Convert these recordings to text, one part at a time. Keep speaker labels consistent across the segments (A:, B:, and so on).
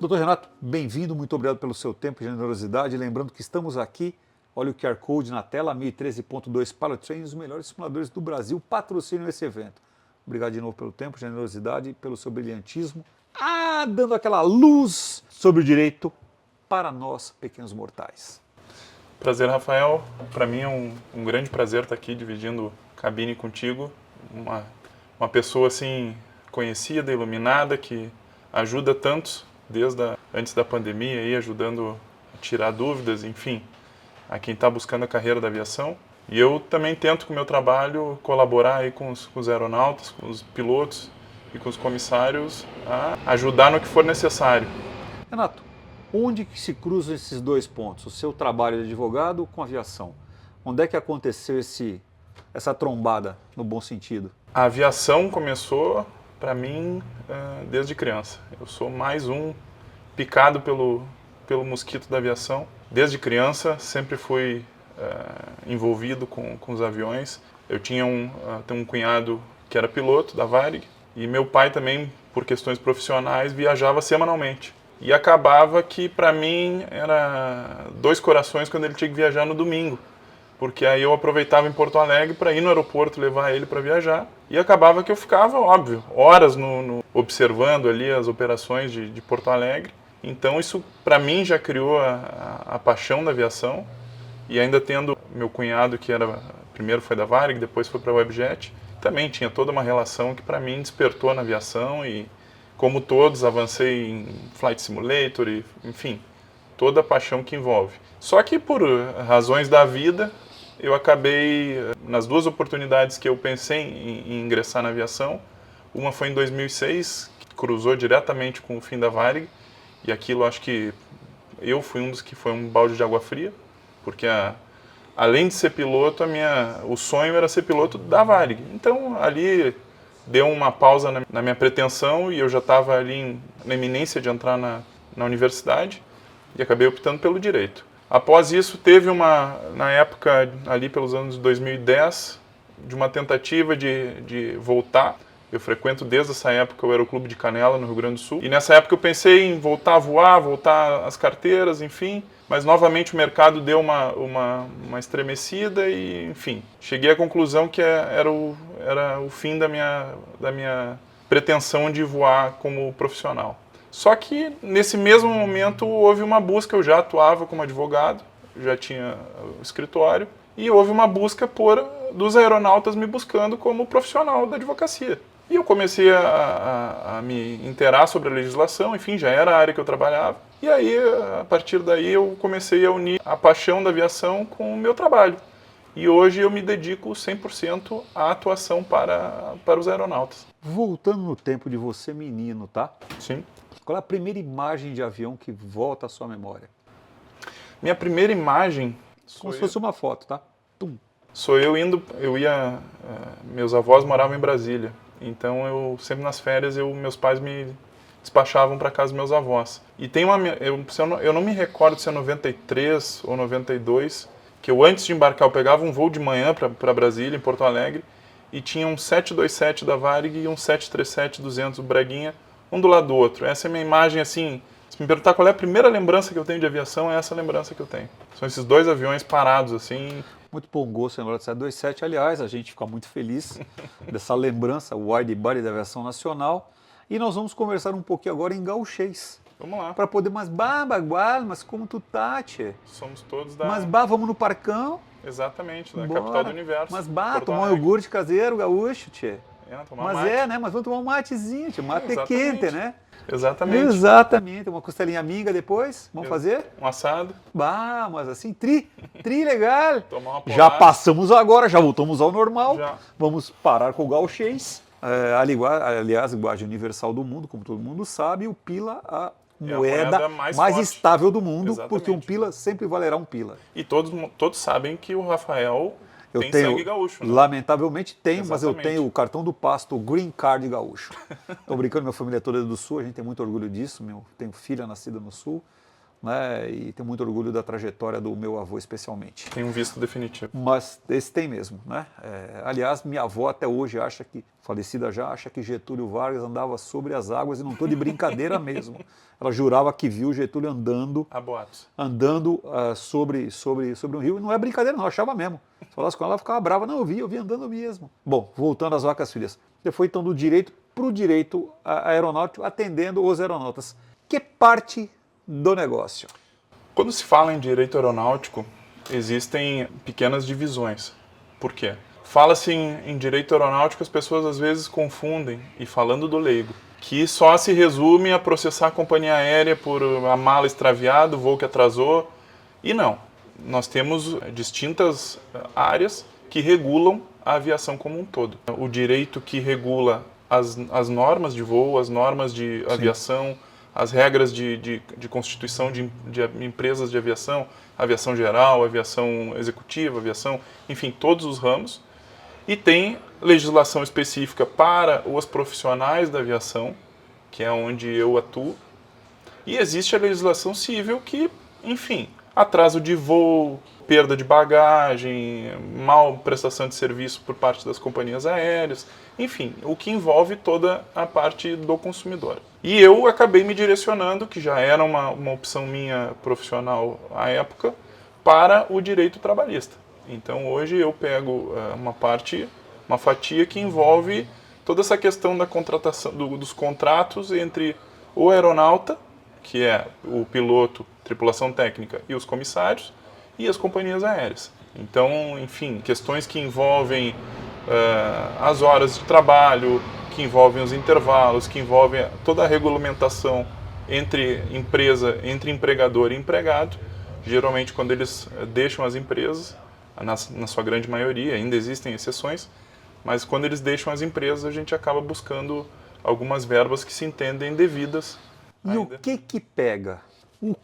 A: Doutor Renato, bem-vindo, muito obrigado pelo seu tempo e generosidade. Lembrando que estamos aqui, olha o QR Code na tela, 1013.2 Pilot Training, os melhores simuladores do Brasil patrocinam esse evento. Obrigado de novo pelo tempo, generosidade e pelo seu brilhantismo. Dando aquela luz sobre o direito para nós, pequenos mortais.
B: Prazer, Rafael. Para mim é um grande prazer estar aqui dividindo cabine contigo. Uma pessoa assim conhecida, iluminada, que ajuda tantos antes da pandemia, aí, ajudando a tirar dúvidas, enfim, a quem está buscando a carreira da aviação. E eu também tento com o meu trabalho colaborar aí com os aeronautas, com os pilotos e com os comissários a ajudar no que for necessário.
A: Renato, onde que se cruzam esses dois pontos? O seu trabalho de advogado com a aviação? Onde é que aconteceu essa trombada, no bom sentido?
B: A aviação começou, para mim, desde criança. Eu sou mais um picado pelo mosquito da aviação. Desde criança, sempre fui envolvido com os aviões. Eu tinha tenho um cunhado que era piloto da Varig, e meu pai também, por questões profissionais, viajava semanalmente. E acabava que, para mim, era dois corações quando ele tinha que viajar no domingo. Porque aí eu aproveitava em Porto Alegre para ir no aeroporto levar ele para viajar. E acabava que eu ficava, óbvio, horas observando ali as operações de Porto Alegre. Então isso, para mim, já criou a paixão da aviação. E ainda tendo meu cunhado, que primeiro foi da Varig, depois foi para a Webjet, também tinha toda uma relação que, para mim, despertou na aviação. E, como todos, avancei em Flight Simulator, e, enfim, toda a paixão que envolve. Só que, por razões da vida, eu acabei, nas duas oportunidades que eu pensei em ingressar na aviação, uma foi em 2006, que cruzou diretamente com o fim da Varig, e aquilo acho que eu fui um dos que foi um balde de água fria, porque além de ser piloto, o sonho era ser piloto da Varig. Então ali deu uma pausa na minha pretensão e eu já estava ali na iminência de entrar na universidade e acabei optando pelo direito. Após isso, teve na época, ali pelos anos 2010, de uma tentativa de voltar. Eu frequento desde essa época o Aeroclube de Canela, no Rio Grande do Sul. E nessa época eu pensei em voltar a voar, voltar às carteiras, enfim. Mas novamente o mercado deu uma estremecida e, enfim, cheguei à conclusão que era o fim da minha pretensão de voar como profissional. Só que, nesse mesmo momento, houve uma busca. Eu já atuava como advogado, já tinha o escritório, e houve uma busca dos aeronautas me buscando como profissional da advocacia. E eu comecei a me inteirar sobre a legislação, enfim, já era a área que eu trabalhava. E aí, a partir daí, eu comecei a unir a paixão da aviação com o meu trabalho. E hoje eu me dedico 100% à atuação para os aeronautas.
A: Voltando no tempo de você menino, tá?
B: Sim.
A: Qual é a primeira imagem de avião que volta à sua memória?
B: Minha primeira imagem...
A: Como se fosse uma foto, tá? Tum.
B: Sou eu meus avós moravam em Brasília, então sempre nas férias meus pais me despachavam para casa dos meus avós. E tem eu não me recordo se é 93 ou 92, que eu antes de embarcar eu pegava um voo de manhã para Brasília, em Porto Alegre, e tinha um 727 da Varig e um 737-200 do Braguinha, um do lado do outro. Essa é a minha imagem, assim, se me perguntar qual é a primeira lembrança que eu tenho de aviação, é essa lembrança que eu tenho. São esses dois aviões parados, assim.
A: Muito bom gosto lembrar do 727, aliás, a gente fica muito feliz dessa lembrança, o wide body da aviação nacional. E nós vamos conversar um pouquinho agora em gauchês.
B: Vamos lá.
A: Para poder, bagual, mas como tu tá, tchê?
B: Somos todos da...
A: Mas vamos no Parcão.
B: Exatamente, da
A: Bora.
B: capital do universo.
A: Mas
B: Porto
A: tomar um
B: Alegre.
A: iogurte caseiro, gaúcho, tchê.
B: Tomar
A: Mas
B: mate.
A: né? Mas vamos tomar um matezinho, tchê. Mate
B: Exatamente.
A: quente, né?
B: Exatamente.
A: Exatamente. Uma costelinha amiga depois, vamos fazer?
B: Um assado.
A: Mas assim, tri legal.
B: Tomar uma
A: Já
B: polada.
A: passamos agora, já voltamos ao normal.
B: Já.
A: Vamos parar com o gauchês. Aliás, a linguagem universal do mundo, como todo mundo sabe, o pila, a moeda mais
B: forte.
A: estável do mundo,
B: Exatamente.
A: porque um pila sempre valerá um pila.
B: E todos sabem que o Rafael tem
A: tenho,
B: sangue gaúcho, né?
A: Lamentavelmente tenho, mas eu
B: Exatamente.
A: tenho o cartão do pasto, o Green Card gaúcho. Tô brincando, minha família é toda do Sul, a gente tem muito orgulho disso, tenho filha nascida no Sul, né? E tenho muito orgulho da trajetória do meu avô, especialmente.
B: Tem um visto definitivo.
A: Mas esse tem mesmo, né? Aliás, minha avó até hoje acha que, falecida já, acha que Getúlio Vargas andava sobre as águas e não estou de brincadeira mesmo. Ela jurava que viu Getúlio andando
B: Há boatos.
A: sobre um rio, e não é brincadeira não, eu achava mesmo. Se falasse com ela, ela ficava brava, não, eu vi andando mesmo. Bom, voltando às vacas frias. Você foi então do direito para o direito aeronáutico, atendendo os aeronautas. Que parte do negócio?
B: Quando se fala em direito aeronáutico, existem pequenas divisões. Por quê? Fala-se em direito aeronáutico, as pessoas às vezes confundem, e falando do leigo, que só se resume a processar a companhia aérea por a mala extraviada, o voo que atrasou. E não. Nós temos distintas áreas que regulam a aviação como um todo. O direito que regula as normas de voo, as normas de aviação, as regras de constituição de empresas de aviação, aviação geral, aviação executiva, aviação, enfim, todos os ramos. E tem legislação específica para os profissionais da aviação, que é onde eu atuo. E existe a legislação civil que, enfim, atraso de voo, perda de bagagem, mal prestação de serviço por parte das companhias aéreas, enfim, o que envolve toda a parte do consumidor. E eu acabei me direcionando, que já era uma opção minha profissional à época, para o direito trabalhista. Então hoje eu pego uma fatia que envolve toda essa questão da contratação, dos contratos entre o aeronauta, que é o piloto, tripulação técnica e os comissários, e as companhias aéreas. Então, enfim, questões que envolvem as horas de trabalho, que envolvem os intervalos, que envolvem toda a regulamentação entre empregador e empregado. Geralmente, quando eles deixam as empresas, na sua grande maioria, ainda existem exceções, mas quando eles deixam as empresas, a gente acaba buscando algumas verbas que se entendem devidas.
A: E ainda. O que pega?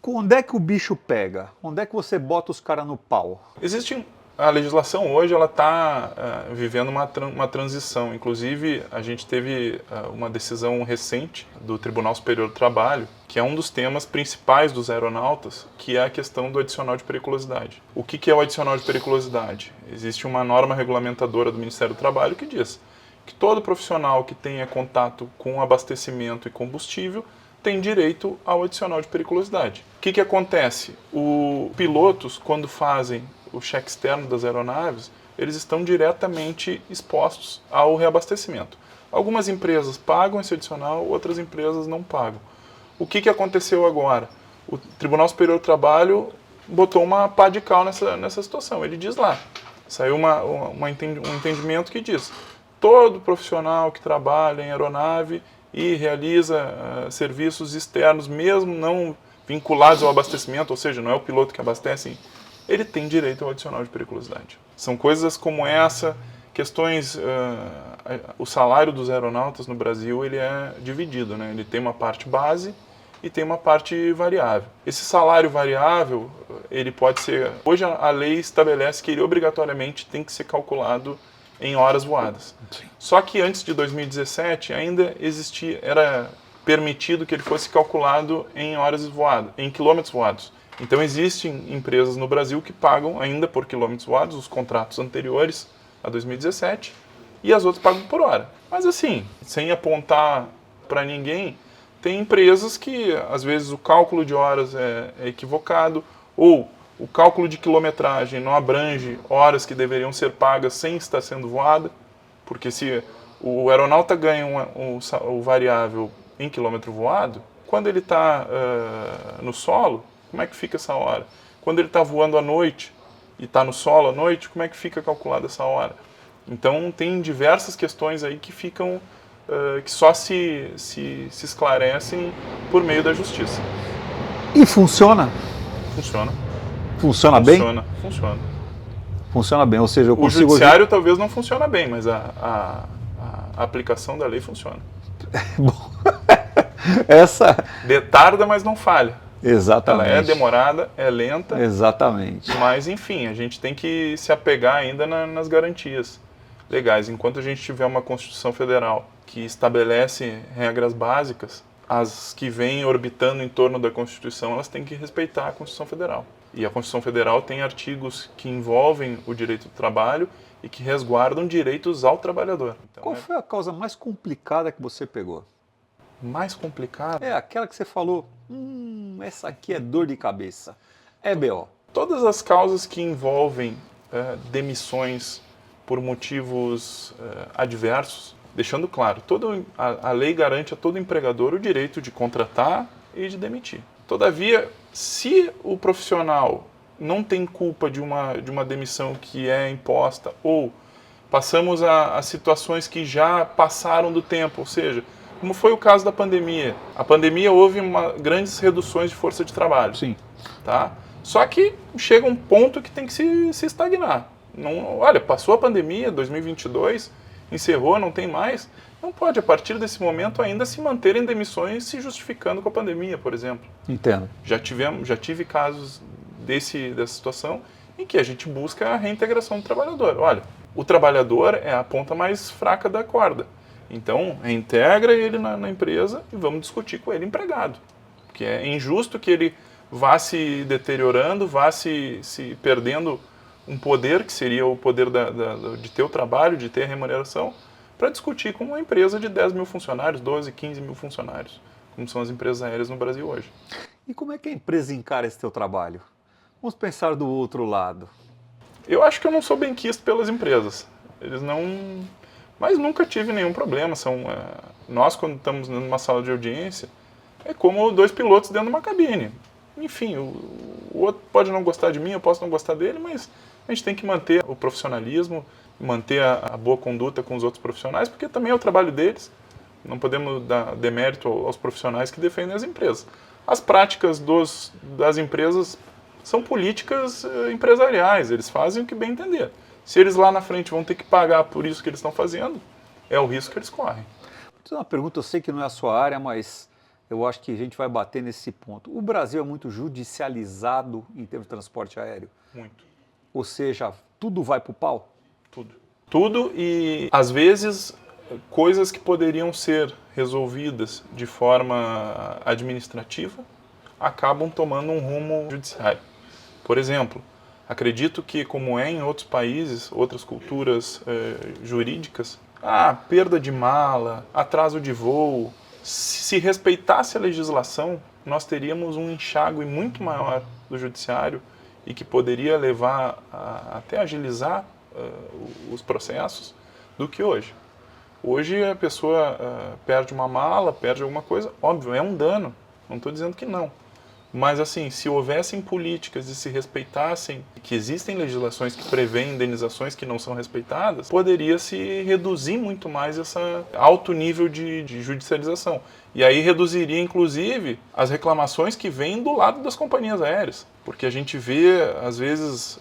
A: Onde é que o bicho pega? Onde é que você bota os caras no pau?
B: A legislação hoje ela está vivendo uma transição. Inclusive, a gente teve uma decisão recente do Tribunal Superior do Trabalho, que é um dos temas principais dos aeronautas, que é a questão do adicional de periculosidade. O que é o adicional de periculosidade? Existe uma norma regulamentadora do Ministério do Trabalho que diz que todo profissional que tenha contato com abastecimento e combustível tem direito ao adicional de periculosidade. O que acontece? Os pilotos, quando fazem o cheque externo das aeronaves, eles estão diretamente expostos ao reabastecimento. Algumas empresas pagam esse adicional, outras empresas não pagam. O que aconteceu agora? O Tribunal Superior do Trabalho botou uma pá de cal nessa situação. Ele diz lá, saiu um entendimento que diz: todo profissional que trabalha em aeronave e realiza serviços externos, mesmo não vinculados ao abastecimento, ou seja, não é o piloto que abastece, ele tem direito ao adicional de periculosidade. São coisas como essa, questões, o salário dos aeronautas no Brasil ele é dividido, né? Ele tem uma parte base e tem uma parte variável. Esse salário variável, ele pode ser, hoje a lei estabelece que ele obrigatoriamente tem que ser calculado em horas voadas. Sim. Só que antes de 2017 ainda era permitido que ele fosse calculado em horas voadas, em quilômetros voados. Então existem empresas no Brasil que pagam ainda por quilômetros voados, os contratos anteriores a 2017, e as outras pagam por hora. Mas assim, sem apontar para ninguém, tem empresas que às vezes o cálculo de horas é equivocado, ou o cálculo de quilometragem não abrange horas que deveriam ser pagas sem estar sendo voada, porque se o aeronauta ganha o variável em quilômetro voado, quando ele está no solo, como é que fica essa hora? Quando ele está voando à noite e está no solo à noite, como é que fica calculada essa hora? Então tem diversas questões aí que ficam, que só se esclarecem por meio da justiça.
A: E funciona?
B: Funciona.
A: Funciona bem?
B: Funciona.
A: Funciona bem, ou seja, eu consigo...
B: O judiciário talvez não funciona bem, mas a aplicação da lei funciona.
A: Bom, essa...
B: Tarda, mas não falha.
A: Exatamente.
B: Ela é demorada, é lenta.
A: Exatamente.
B: Mas, enfim, a gente tem que se apegar ainda nas garantias legais. Enquanto a gente tiver uma Constituição Federal que estabelece regras básicas, as que vêm orbitando em torno da Constituição, elas têm que respeitar a Constituição Federal. E a Constituição Federal tem artigos que envolvem o direito do trabalho e que resguardam direitos ao trabalhador. Então,
A: Qual foi a causa mais complicada que você pegou?
B: mais complicado?
A: É aquela que você falou, essa aqui é dor de cabeça. É BO.
B: Todas as causas que envolvem demissões por motivos adversos, deixando claro, a lei garante a todo empregador o direito de contratar e de demitir. Todavia, se o profissional não tem culpa de uma demissão que é imposta, ou passamos a situações que já passaram do tempo, ou seja, como foi o caso da pandemia. A pandemia houve grandes reduções de força de trabalho.
A: Sim.
B: Tá? Só que chega um ponto que tem que se estagnar. Não, olha, passou a pandemia, 2022, encerrou, não tem mais. Não pode, a partir desse momento, ainda se manterem demissões se justificando com a pandemia, por exemplo.
A: Entendo.
B: Já tive casos dessa situação em que a gente busca a reintegração do trabalhador. Olha, o trabalhador é a ponta mais fraca da corda. Então, reintegra ele na empresa e vamos discutir com ele empregado. Porque é injusto que ele vá se deteriorando, vá se perdendo um poder, que seria o poder de ter o trabalho, de ter a remuneração, para discutir com uma empresa de 10 mil funcionários, 12, 15 mil funcionários, como são as empresas aéreas no Brasil hoje.
A: E como é que a empresa encara esse teu trabalho? Vamos pensar do outro lado.
B: Eu acho que eu não sou bem quisto pelas empresas. Eles não... Mas nunca tive nenhum problema. Nós, quando estamos numa sala de audiência, é como dois pilotos dentro de uma cabine. Enfim, o outro pode não gostar de mim, eu posso não gostar dele, mas a gente tem que manter o profissionalismo, manter a boa conduta com os outros profissionais, porque também é o trabalho deles. Não podemos dar demérito aos profissionais que defendem as empresas. As práticas das empresas são políticas empresariais, eles fazem o que bem entender. Se eles lá na frente vão ter que pagar por isso que eles estão fazendo, é o risco que eles correm.
A: Vou fazer uma pergunta, eu sei que não é a sua área, mas eu acho que a gente vai bater nesse ponto. O Brasil é muito judicializado em termos de transporte aéreo?
B: Muito.
A: Ou seja, tudo vai para o pau?
B: Tudo. Tudo e, às vezes, coisas que poderiam ser resolvidas de forma administrativa acabam tomando um rumo judiciário. Por exemplo, acredito que, como é em outros países, outras culturas jurídicas, perda de mala, atraso de voo, se respeitasse a legislação, nós teríamos um enxágue muito maior do judiciário e que poderia levar até agilizar os processos do que hoje. Hoje a pessoa perde uma mala, perde alguma coisa, óbvio, é um dano, não estou dizendo que não. Mas assim, se houvessem políticas e se respeitassem, que existem legislações que prevêem indenizações que não são respeitadas, poderia se reduzir muito mais esse alto nível de judicialização. E aí reduziria, inclusive, as reclamações que vêm do lado das companhias aéreas. Porque a gente vê, às vezes,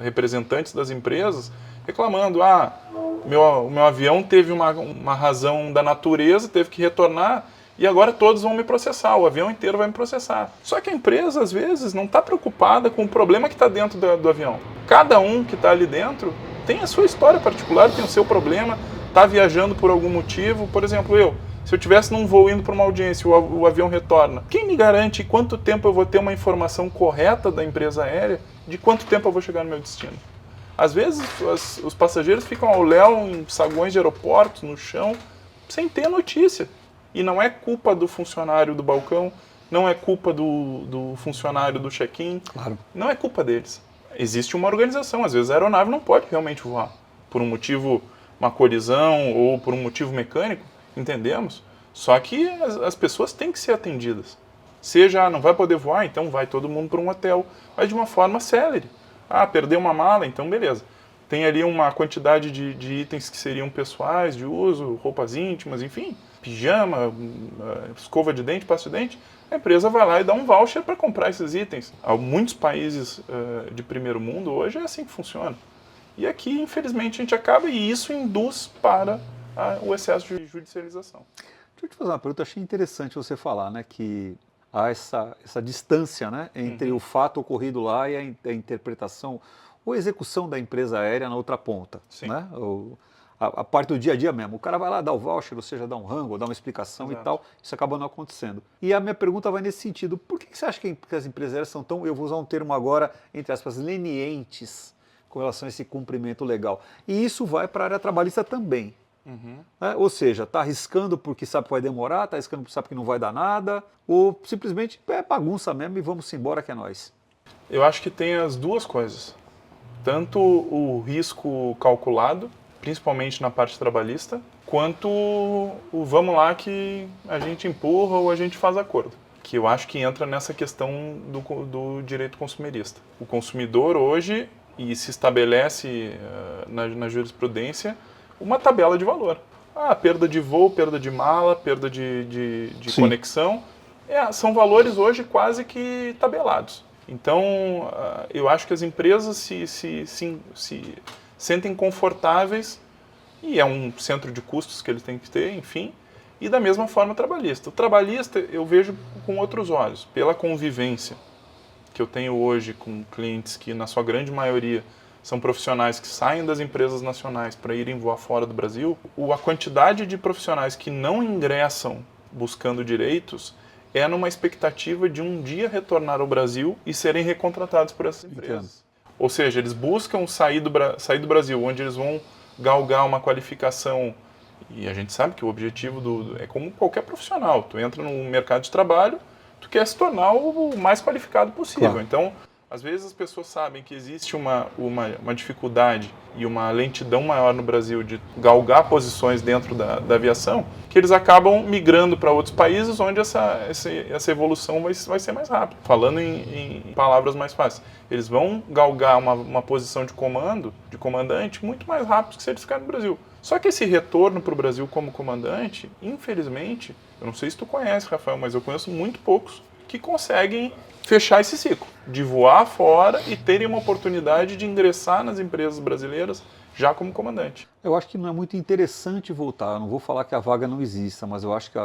B: representantes das empresas reclamando, o meu avião teve uma razão da natureza, teve que retornar, e agora todos vão me processar, o avião inteiro vai me processar. Só que a empresa, às vezes, não está preocupada com o problema que está dentro do avião. Cada um que está ali dentro tem a sua história particular, tem o seu problema, está viajando por algum motivo. Por exemplo, se eu estivesse num voo indo para uma audiência e o avião retorna, quem me garante quanto tempo eu vou ter uma informação correta da empresa aérea de quanto tempo eu vou chegar no meu destino? Às vezes, os passageiros ficam ao léu em saguões de aeroportos, no chão, sem ter notícia. E não é culpa do funcionário do balcão, não é culpa do funcionário do check-in,
A: Claro.
B: Não é culpa deles. Existe uma organização, às vezes a aeronave não pode realmente voar, por um motivo, uma colisão ou por um motivo mecânico, entendemos. Só que as pessoas têm que ser atendidas. Seja, não vai poder voar, então vai todo mundo para um hotel, mas de uma forma célere. Perdeu uma mala, então beleza. Tem ali uma quantidade de itens que seriam pessoais, de uso, roupas íntimas, enfim, pijama, escova de dente, pasta de dente. A empresa vai lá e dá um voucher para comprar esses itens. Há muitos países de primeiro mundo hoje é assim que funciona. E aqui, infelizmente, a gente acaba e isso induz para o excesso de judicialização.
A: Deixa eu te fazer uma pergunta, achei interessante você falar, né, que há essa distância, né, entre o fato ocorrido lá e a interpretação ou execução da empresa aérea na outra ponta.
B: Sim.
A: Né? a parte do dia a dia mesmo. O cara vai lá dar o voucher, ou seja, dar um rango, dar uma explicação
B: Exato.
A: e tal, isso acaba não acontecendo. E a minha pergunta vai nesse sentido, por que você acha que as empresas são tão, eu vou usar um termo agora, entre aspas, lenientes com relação a esse cumprimento legal? E isso vai para a área trabalhista também. Né? Ou seja, está arriscando porque sabe que vai demorar, está arriscando porque sabe que não vai dar nada, ou simplesmente é bagunça mesmo e vamos embora que é nós.
B: Eu acho que tem as duas coisas. Tanto o risco calculado, principalmente na parte trabalhista, quanto o vamos lá que a gente empurra ou a gente faz acordo. Que eu acho que entra nessa questão do direito consumerista. O consumidor hoje, e se estabelece na jurisprudência, uma tabela de valor. Perda de voo, perda de mala, perda de conexão, são valores hoje quase que tabelados. Então, eu acho que as empresas se sentem confortáveis, e é um centro de custos que eles têm que ter, enfim, e da mesma forma trabalhista. O trabalhista eu vejo com outros olhos, pela convivência que eu tenho hoje com clientes que, na sua grande maioria, são profissionais que saem das empresas nacionais para irem voar fora do Brasil, a quantidade de profissionais que não ingressam buscando direitos é numa expectativa de um dia retornar ao Brasil e serem recontratados por essas empresas. Entendo. Ou seja, eles buscam sair do Brasil, onde eles vão galgar uma qualificação, e a gente sabe que o objetivo é como qualquer profissional, tu entra no mercado de trabalho, tu quer se tornar o mais qualificado possível. Claro. Então, às vezes as pessoas sabem que existe uma dificuldade e uma lentidão maior no Brasil de galgar posições dentro da aviação, que eles acabam migrando para outros países onde essa evolução vai ser mais rápida. Falando em palavras mais fáceis, eles vão galgar uma posição de comando, de comandante, muito mais rápido que se eles ficarem no Brasil. Só que esse retorno para o Brasil como comandante, infelizmente, eu não sei se tu conhece, Rafael, mas eu conheço muito poucos que conseguem fechar esse ciclo, de voar fora e terem uma oportunidade de ingressar nas empresas brasileiras já como comandante.
A: Eu acho que não é muito interessante voltar, eu não vou falar que a vaga não exista, mas eu acho que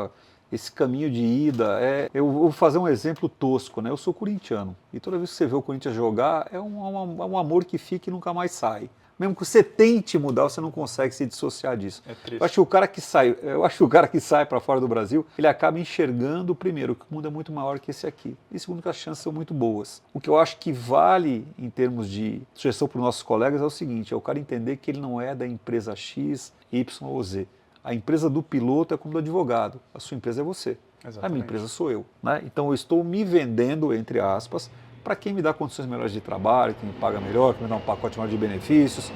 A: esse caminho de ida eu vou fazer um exemplo tosco, né? Eu sou corintiano, e toda vez que você vê o Corinthians jogar, é um amor que fica e nunca mais sai. Mesmo que você tente mudar, você não consegue se dissociar disso.
B: É triste.
A: Eu acho que o cara que sai para fora do Brasil, ele acaba enxergando, primeiro, que o mundo é muito maior que esse aqui. E segundo, que as chances são muito boas. O que eu acho que vale, em termos de sugestão para os nossos colegas, é o seguinte, é o cara entender que ele não é da empresa X, Y ou Z. A empresa do piloto é como do advogado. A sua empresa é você. Exatamente. A minha empresa sou eu. Né? Então eu estou me vendendo, entre aspas, para quem me dá condições melhores de trabalho, quem me paga melhor, quem me dá um pacote maior de benefícios.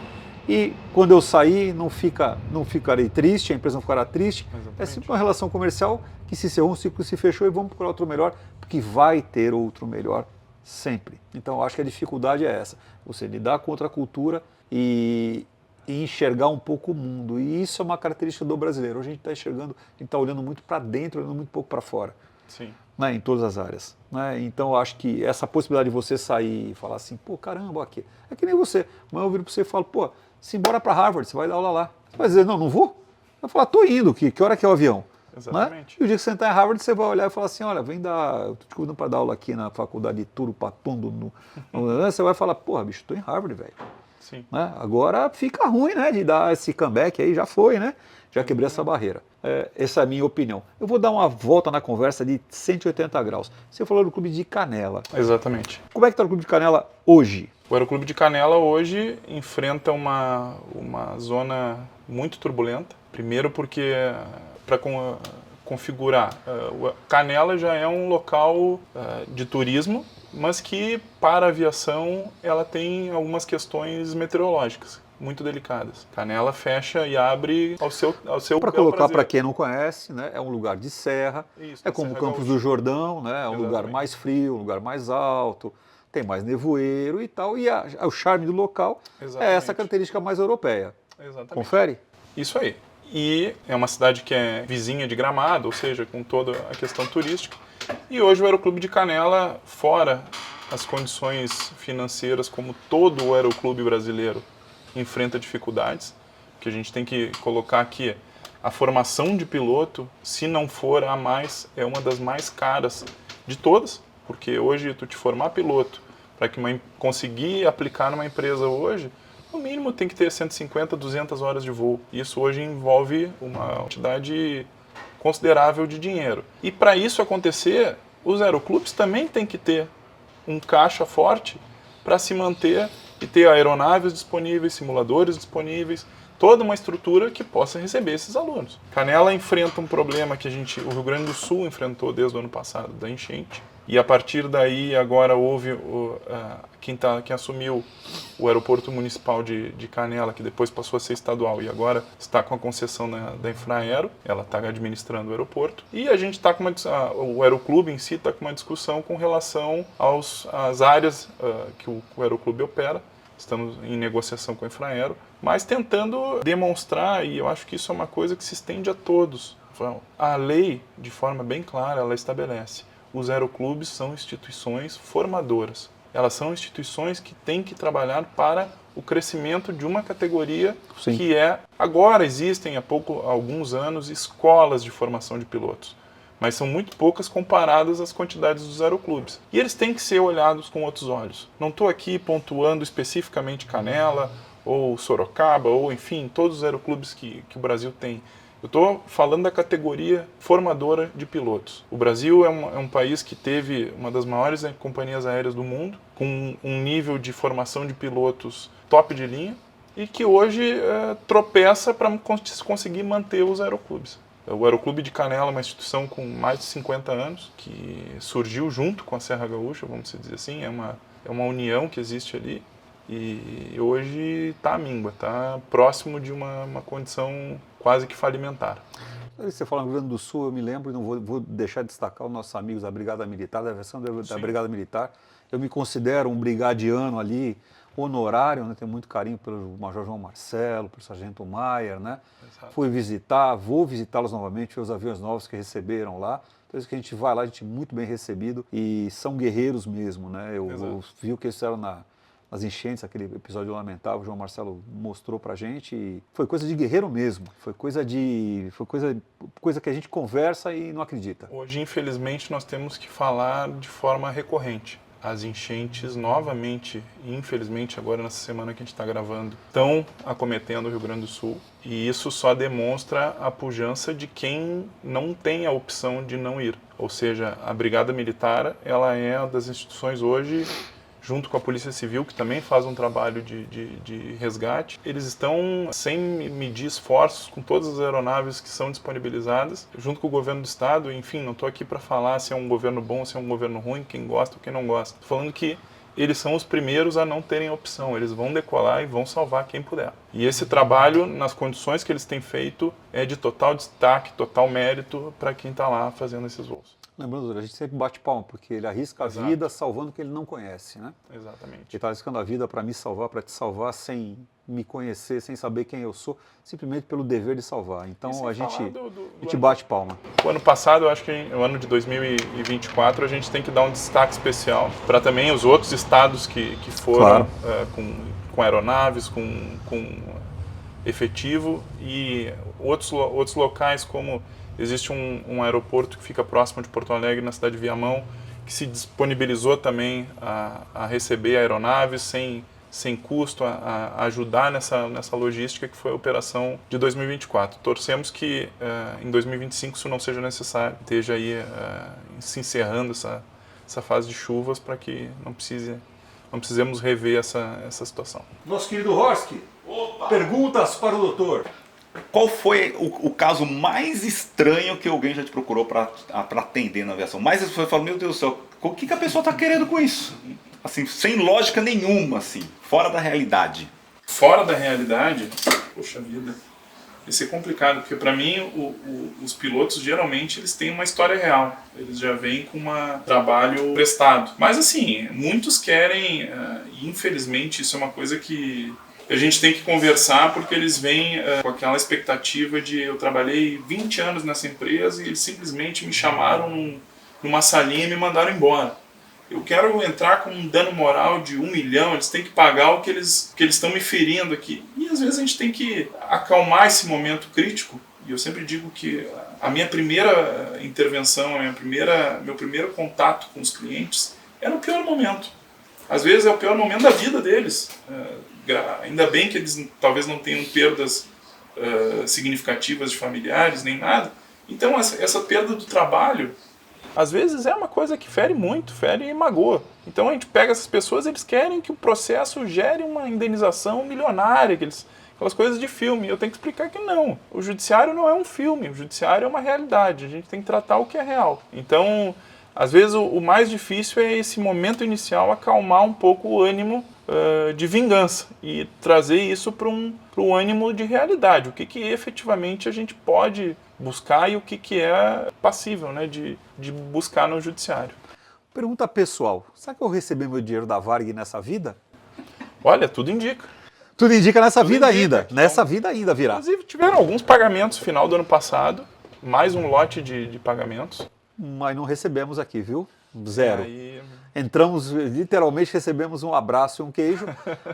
A: E quando eu sair, não ficarei triste, a empresa não ficará triste. Exatamente. É sempre uma relação comercial que se encerrou, um ciclo se fechou e vamos procurar outro melhor, porque vai ter outro melhor sempre. Então eu acho que a dificuldade é essa, você lidar com outra cultura e enxergar um pouco o mundo. E isso é uma característica do brasileiro. Hoje a gente está enxergando, a gente está olhando muito para dentro, olhando muito pouco para fora.
B: Sim.
A: Né, em todas as áreas. Né? Então, eu acho que essa possibilidade de você sair e falar assim, pô, caramba, aqui. É que nem você. Amanhã eu viro para você e falo, pô, se embora para Harvard, você vai dar aula lá. Você vai dizer, não vou? Vai falar, tô indo, que hora que é o avião?
B: Exatamente.
A: Né? E o dia que você entrar em Harvard, você vai olhar e falar assim, olha, eu tô te convidando para dar aula aqui na faculdade de Turupatundu. Você vai falar, porra, bicho, tô em Harvard, velho.
B: Sim.
A: Né? Agora fica ruim, né, de dar esse comeback aí, já foi, né? Já quebrei essa barreira. Essa é a minha opinião. Eu vou dar uma volta na conversa de 180 graus. Você falou do Clube de Canela.
B: Exatamente.
A: Como é que está o Clube de Canela hoje?
B: O Aeroclube de Canela hoje enfrenta uma zona muito turbulenta. Primeiro porque, para configurar, Canela já é um local de turismo, mas que para a aviação ela tem algumas questões meteorológicas muito delicadas. Canela fecha e abre ao seu
A: para colocar para quem não conhece, né, é um lugar de serra. Isso, é como o Campos do Jordão, né, é um lugar mais frio, um lugar mais alto, tem mais nevoeiro e tal, e o charme do local é essa característica mais europeia.
B: Exatamente.
A: Confere?
B: Isso aí. E é uma cidade que é vizinha de Gramado, ou seja, com toda a questão turística. E hoje o Aeroclube de Canela, fora as condições financeiras como todo o aeroclube brasileiro enfrenta dificuldades, que a gente tem que colocar aqui, a formação de piloto, se não for a mais, é uma das mais caras de todas, porque hoje tu te formar piloto, para conseguir aplicar numa empresa hoje, no mínimo tem que ter 150, 200 horas de voo. Isso hoje envolve uma quantidade considerável de dinheiro. E para isso acontecer, os aeroclubes também têm que ter um caixa forte para se manter e ter aeronaves disponíveis, simuladores disponíveis, toda uma estrutura que possa receber esses alunos. Canela enfrenta um problema que o Rio Grande do Sul enfrentou desde o ano passado, da enchente. E a partir daí, agora houve quem assumiu o aeroporto municipal de Canela, que depois passou a ser estadual e agora está com a concessão da Infraero, ela está administrando o aeroporto. E a gente está com o aeroclube em si está com uma discussão com relação às áreas que o aeroclube opera. Estamos em negociação com a Infraero, mas tentando demonstrar, e eu acho que isso é uma coisa que se estende a todos. A lei, de forma bem clara, ela estabelece: os aeroclubes são instituições formadoras. Elas são instituições que têm que trabalhar para o crescimento de uma categoria. Sim. Que é... Agora existem, há alguns anos, escolas de formação de pilotos, mas são muito poucas comparadas às quantidades dos aeroclubes. E eles têm que ser olhados com outros olhos. Não estou aqui pontuando especificamente Canela, ou Sorocaba, ou enfim, todos os aeroclubes que o Brasil tem. Eu estou falando da categoria formadora de pilotos. O Brasil é um país que teve uma das maiores companhias aéreas do mundo, com um nível de formação de pilotos top de linha, e que hoje tropeça para conseguir manter os aeroclubes. O Aeroclube de Canela é uma instituição com mais de 50 anos, que surgiu junto com a Serra Gaúcha, vamos dizer assim, é uma união que existe ali, e hoje está à míngua, está próximo de uma condição quase que falimentar.
A: Você fala no Rio Grande do Sul, eu me lembro, e não vou deixar de destacar os nossos amigos da Brigada Militar, da versão da Brigada Militar. Eu me considero um brigadiano ali, honorário, né? Tenho muito carinho pelo Major João Marcelo, pelo Sargento Maier, né? Vou visitá-los novamente, ver os aviões novos que receberam lá. Então, que a gente vai lá, a gente é muito bem recebido e são guerreiros mesmo, né? Eu vi o que eles fizeram nas enchentes, aquele episódio lamentável, o João Marcelo mostrou pra gente, e foi coisa de guerreiro mesmo, foi coisa que a gente conversa e não acredita.
B: Hoje, infelizmente, nós temos que falar de forma recorrente. As enchentes novamente, infelizmente agora nessa semana que a gente está gravando, estão acometendo o Rio Grande do Sul, e isso só demonstra a pujança de quem não tem a opção de não ir. Ou seja, a Brigada Militar, ela é uma das instituições hoje, junto com a Polícia Civil, que também faz um trabalho de resgate. Eles estão, sem medir esforços, com todas as aeronaves que são disponibilizadas, junto com o governo do estado. Enfim, não estou aqui para falar se é um governo bom ou se é um governo ruim, quem gosta ou quem não gosta. Estou falando que eles são os primeiros a não terem opção. Eles vão decolar e vão salvar quem puder. E esse trabalho, nas condições que eles têm feito, é de total destaque, total mérito para quem está lá fazendo esses voos.
A: Lembrando, a gente sempre bate palma, porque ele arrisca a vida salvando o que ele não conhece, né?
B: Exatamente.
A: Ele está arriscando a vida para me salvar, para te salvar, sem me conhecer, sem saber quem eu sou, simplesmente pelo dever de salvar. Então a gente bate palma.
B: O ano passado, eu acho que o ano de 2024, a gente tem que dar um destaque especial para também os outros estados que foram com aeronaves, com efetivo, e outros locais, como existe um aeroporto que fica próximo de Porto Alegre, na cidade de Viamão, que se disponibilizou também a receber aeronaves sem custo, a ajudar nessa logística, que foi a operação de 2024. Torcemos que em 2025 isso não seja necessário, esteja aí se encerrando essa fase de chuvas, para que não precisemos rever essa situação.
A: Nosso querido Horski, perguntas para o doutor.
C: Qual foi o caso mais estranho que alguém já te procurou para atender na aviação? Mais você fala, meu Deus do céu, o que a pessoa está querendo com isso? Assim, sem lógica nenhuma, assim, fora da realidade.
B: Fora da realidade? Poxa vida, isso é complicado, porque para mim os pilotos geralmente eles têm uma história real. Eles já vêm com um trabalho prestado. Mas assim, muitos querem, e infelizmente isso é uma coisa que a gente tem que conversar, porque eles vêm com aquela expectativa de: eu trabalhei 20 anos nessa empresa e eles simplesmente me chamaram numa salinha e me mandaram embora. Eu quero entrar com um dano moral de 1 milhão, eles têm que pagar o que eles estão me ferindo aqui. E às vezes a gente tem que acalmar esse momento crítico. E eu sempre digo que a minha primeira intervenção, meu primeiro contato com os clientes é no pior momento. Às vezes é o pior momento da vida deles. ainda bem que eles talvez não tenham perdas significativas de familiares, nem nada. Então essa perda do trabalho, às vezes é uma coisa que fere muito, fere e magoa. Então a gente pega essas pessoas, eles querem que o processo gere uma indenização milionária, aquelas coisas de filme. Eu tenho que explicar que não. O judiciário não é um filme, o judiciário é uma realidade. A gente tem que tratar o que é real. Então, às vezes o mais difícil é esse momento inicial acalmar um pouco o ânimo de vingança e trazer isso para um ânimo de realidade. O que efetivamente a gente pode buscar e o que é passível, né, de buscar no judiciário.
A: Pergunta pessoal, será que eu recebi meu dinheiro da Varg nessa vida?
B: Olha, tudo indica.
A: Tudo indica nessa
B: Tudo
A: vida
B: indica
A: ainda.
B: que
A: Nessa vida ainda virá.
B: Inclusive, tiveram alguns pagamentos no final do ano passado, mais um lote de pagamentos.
A: Mas não recebemos aqui, viu? Zero.
B: Aí,
A: Entramos, literalmente recebemos um abraço e um queijo.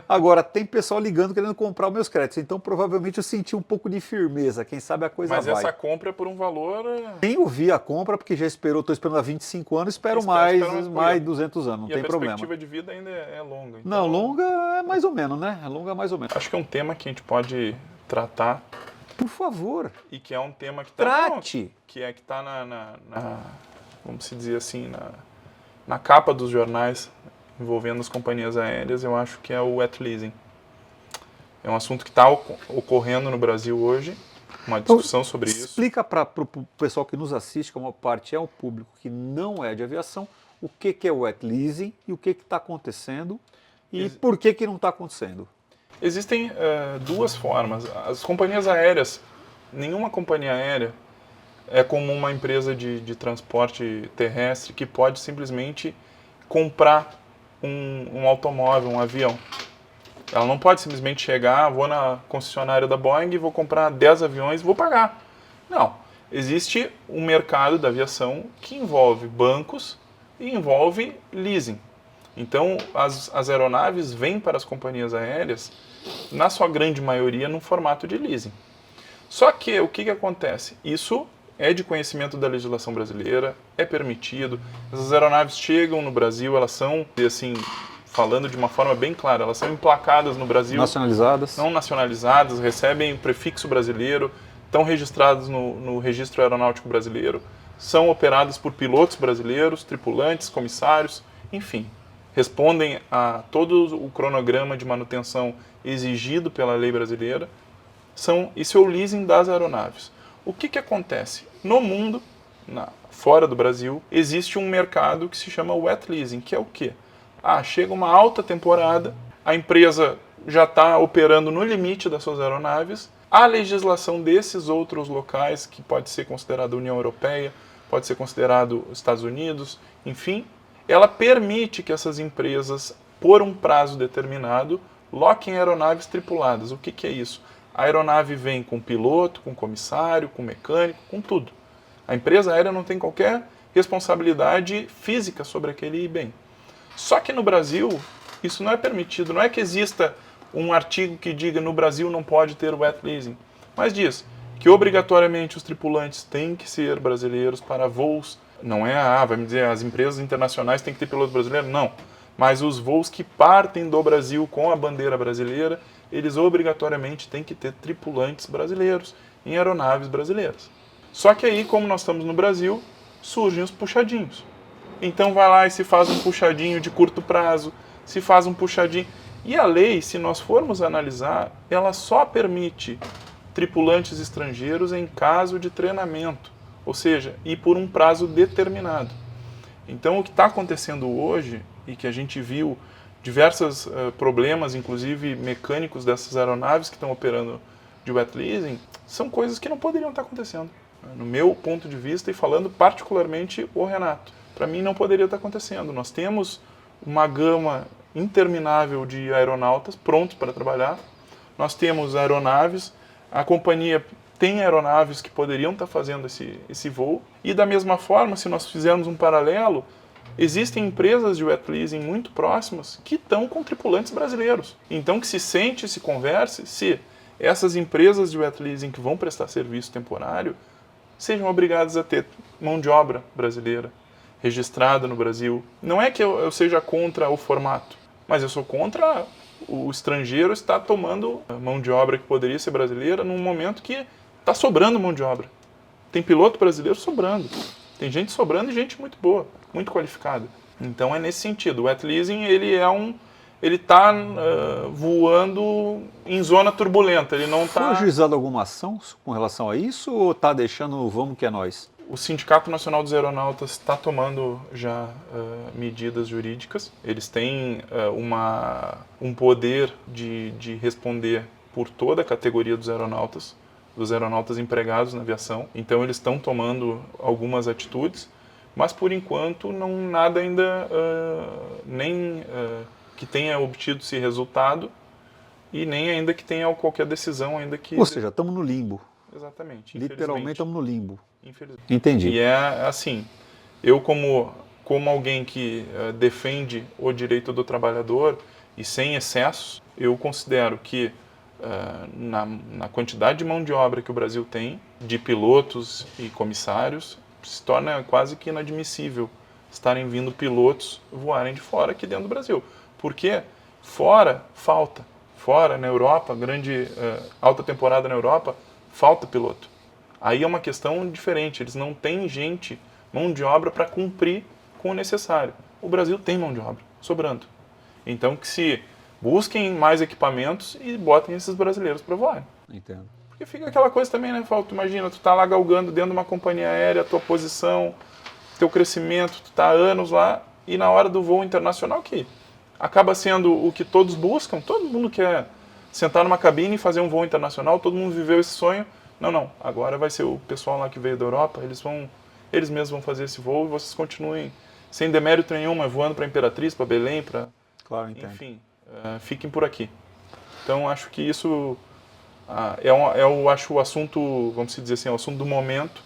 A: Agora, tem pessoal ligando querendo comprar os meus créditos. Então, provavelmente, eu senti um pouco de firmeza. Quem sabe a coisa
B: mas
A: vai.
B: essa compra é por um valor...
A: Nem ouvi a compra, porque já esperou, estou esperando há 25 anos, espero
B: Espero
A: mais 200 anos, não
B: e
A: tem
B: a
A: problema.
B: perspectiva de vida ainda é longa. Então,
A: Não, longa é mais ou menos, né? É longa mais ou menos.
B: acho que é um tema que a gente pode tratar
A: Por favor,
B: e que é um tema que está...
A: trate.
B: Que está vamos se dizer assim, na capa dos jornais envolvendo as companhias aéreas, eu acho que é o wet leasing. É um assunto que está ocorrendo no Brasil hoje, uma discussão sobre isso.
A: Explica para o pessoal que nos assiste, que a maior parte é o público que não é de aviação, o que é o wet leasing e o que está acontecendo e por que não está acontecendo.
B: Existem duas formas. As companhias aéreas, nenhuma companhia aérea é como uma empresa de transporte terrestre que pode simplesmente comprar um automóvel, um avião. Ela não pode simplesmente chegar, vou na concessionária da Boeing e vou comprar 10 aviões e vou pagar. Não. Existe um mercado da aviação que envolve bancos e envolve leasing. Então, as aeronaves vêm para as companhias aéreas, na sua grande maioria, no formato de leasing. Só que, o que acontece? Isso é de conhecimento da legislação brasileira, é permitido. Essas aeronaves chegam no Brasil, elas são, assim, falando de uma forma bem clara, elas são emplacadas no Brasil.
A: Nacionalizadas.
B: Não nacionalizadas, recebem prefixo brasileiro, estão registradas no Registro Aeronáutico Brasileiro, são operadas por pilotos brasileiros, tripulantes, comissários, enfim. Respondem a todo o cronograma de manutenção exigido pela lei brasileira. Isso é o leasing das aeronaves. O que acontece? No mundo, fora do Brasil, existe um mercado que se chama wet leasing, que é o quê? Chega uma alta temporada, a empresa já está operando no limite das suas aeronaves, a legislação desses outros locais, que pode ser considerada União Europeia, pode ser considerado Estados Unidos, enfim, ela permite que essas empresas, por um prazo determinado, loquem aeronaves tripuladas. O que é isso? A aeronave vem com piloto, com comissário, com mecânico, com tudo. A empresa aérea não tem qualquer responsabilidade física sobre aquele bem. Só que no Brasil, isso não é permitido. Não é que exista um artigo que diga no Brasil não pode ter wet leasing, mas diz que obrigatoriamente os tripulantes têm que ser brasileiros para voos. Não é, vai me dizer, as empresas internacionais têm que ter piloto brasileiro? Não. Mas os voos que partem do Brasil com a bandeira brasileira, eles obrigatoriamente têm que ter tripulantes brasileiros em aeronaves brasileiras. Só que aí, como nós estamos no Brasil, surgem os puxadinhos. Então vai lá e se faz um puxadinho de curto prazo, se faz um puxadinho. E a lei, se nós formos analisar, ela só permite tripulantes estrangeiros em caso de treinamento, ou seja, e por um prazo determinado. Então o que está acontecendo hoje, e que a gente viu diversos problemas, inclusive mecânicos dessas aeronaves que estão operando de wet leasing, são coisas que não poderiam estar acontecendo. No meu ponto de vista, e falando particularmente o Renato, para mim não poderia estar acontecendo. Nós temos uma gama interminável de aeronautas prontos para trabalhar, nós temos aeronaves, a companhia tem aeronaves que poderiam estar fazendo esse voo, e da mesma forma, se nós fizermos um paralelo, existem empresas de wet leasing muito próximas que estão com tripulantes brasileiros. Então que se sente, se converse, se essas empresas de wet leasing que vão prestar serviço temporário sejam obrigadas a ter mão de obra brasileira, registrada no Brasil. Não é que eu seja contra o formato, mas eu sou contra o estrangeiro está tomando mão de obra que poderia ser brasileira num momento que está sobrando mão de obra. Tem piloto brasileiro sobrando. Tem gente sobrando e gente muito boa, muito qualificada. Então é nesse sentido. O wet leasing, ele está voando em zona turbulenta. Ele não
A: Foi
B: está...
A: ajuizada alguma ação com relação a isso ou está deixando vamos que é nós?
B: O Sindicato Nacional dos Aeronautas está tomando já medidas jurídicas. Eles têm um poder de responder por toda a categoria dos aeronautas empregados na aviação. Então eles estão tomando algumas atitudes, mas por enquanto nada ainda nem que tenha obtido esse resultado e nem ainda que tenha qualquer decisão ainda que...
A: Ou seja, estamos no limbo.
B: Exatamente.
A: Literalmente estamos no limbo.
B: Infelizmente.
A: Entendi.
B: E é assim, eu como alguém que defende o direito do trabalhador e sem excessos, eu considero que na quantidade de mão de obra que o Brasil tem, de pilotos e comissários, se torna quase que inadmissível estarem vindo pilotos voarem de fora aqui dentro do Brasil. Porque fora falta. Fora, na Europa, alta temporada na Europa, falta piloto. Aí é uma questão diferente, eles não têm mão de obra para cumprir com o necessário. O Brasil tem mão de obra, sobrando. Então que se busquem mais equipamentos e botem esses brasileiros para voar.
A: Entendo.
B: Porque fica aquela coisa também, né, Falto? Imagina, tu tá lá galgando dentro de uma companhia aérea, tua posição, teu crescimento, tu tá há anos lá, e na hora do voo internacional que acaba sendo o que todos buscam, todo mundo quer sentar numa cabine e fazer um voo internacional, todo mundo viveu esse sonho. Não, agora vai ser o pessoal lá que veio da Europa, eles mesmos vão fazer esse voo e vocês continuem sem demérito nenhum, voando para Imperatriz, para Belém,
A: Claro, entendo.
B: enfim, fiquem por aqui. Então acho que isso eu acho o assunto, vamos dizer assim, é o assunto do momento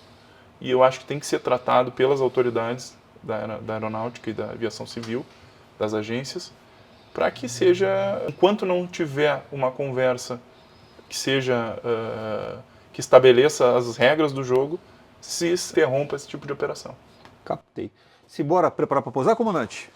B: e eu acho que tem que ser tratado pelas autoridades da aeronáutica e da aviação civil, das agências, para que seja, enquanto não tiver uma conversa que seja que estabeleça as regras do jogo, se interrompa esse tipo de operação.
A: Captei. Se bora preparar para pousar, comandante?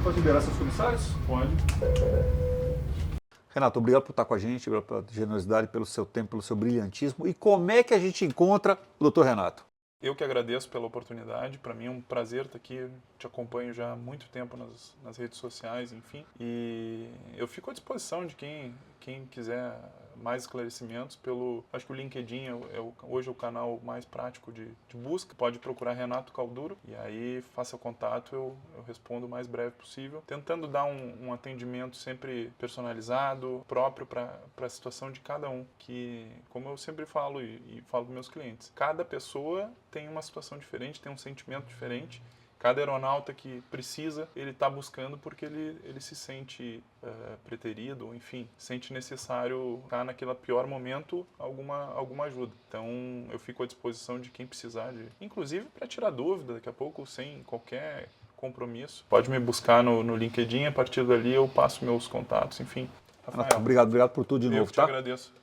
A: Pode liberar seus comissários?
B: Pode.
A: Renato, obrigado por estar com a gente, pela generosidade, pelo seu tempo, pelo seu brilhantismo. E como é que a gente encontra o Dr. Renato?
B: Eu que agradeço pela oportunidade, para mim é um prazer estar aqui, te acompanho já há muito tempo nas redes sociais, enfim, e eu fico à disposição de quem quiser mais esclarecimentos acho que o LinkedIn hoje é o canal mais prático de busca, pode procurar Renato Calduro e aí faça o contato, eu respondo o mais breve possível, tentando dar um atendimento sempre personalizado, próprio para a situação de cada um, que como eu sempre falo e falo para meus clientes, cada pessoa tem uma situação diferente, tem um sentimento diferente. Cada aeronauta que precisa, ele está buscando porque ele se sente preterido, ou enfim, sente necessário estar naquele pior momento alguma ajuda. Então, eu fico à disposição de quem precisar, inclusive para tirar dúvida daqui a pouco, sem qualquer compromisso. Pode me buscar no LinkedIn, a partir dali eu passo meus contatos, enfim.
A: Renato, obrigado por tudo de
B: Eu
A: novo,
B: que te
A: tá?
B: agradeço.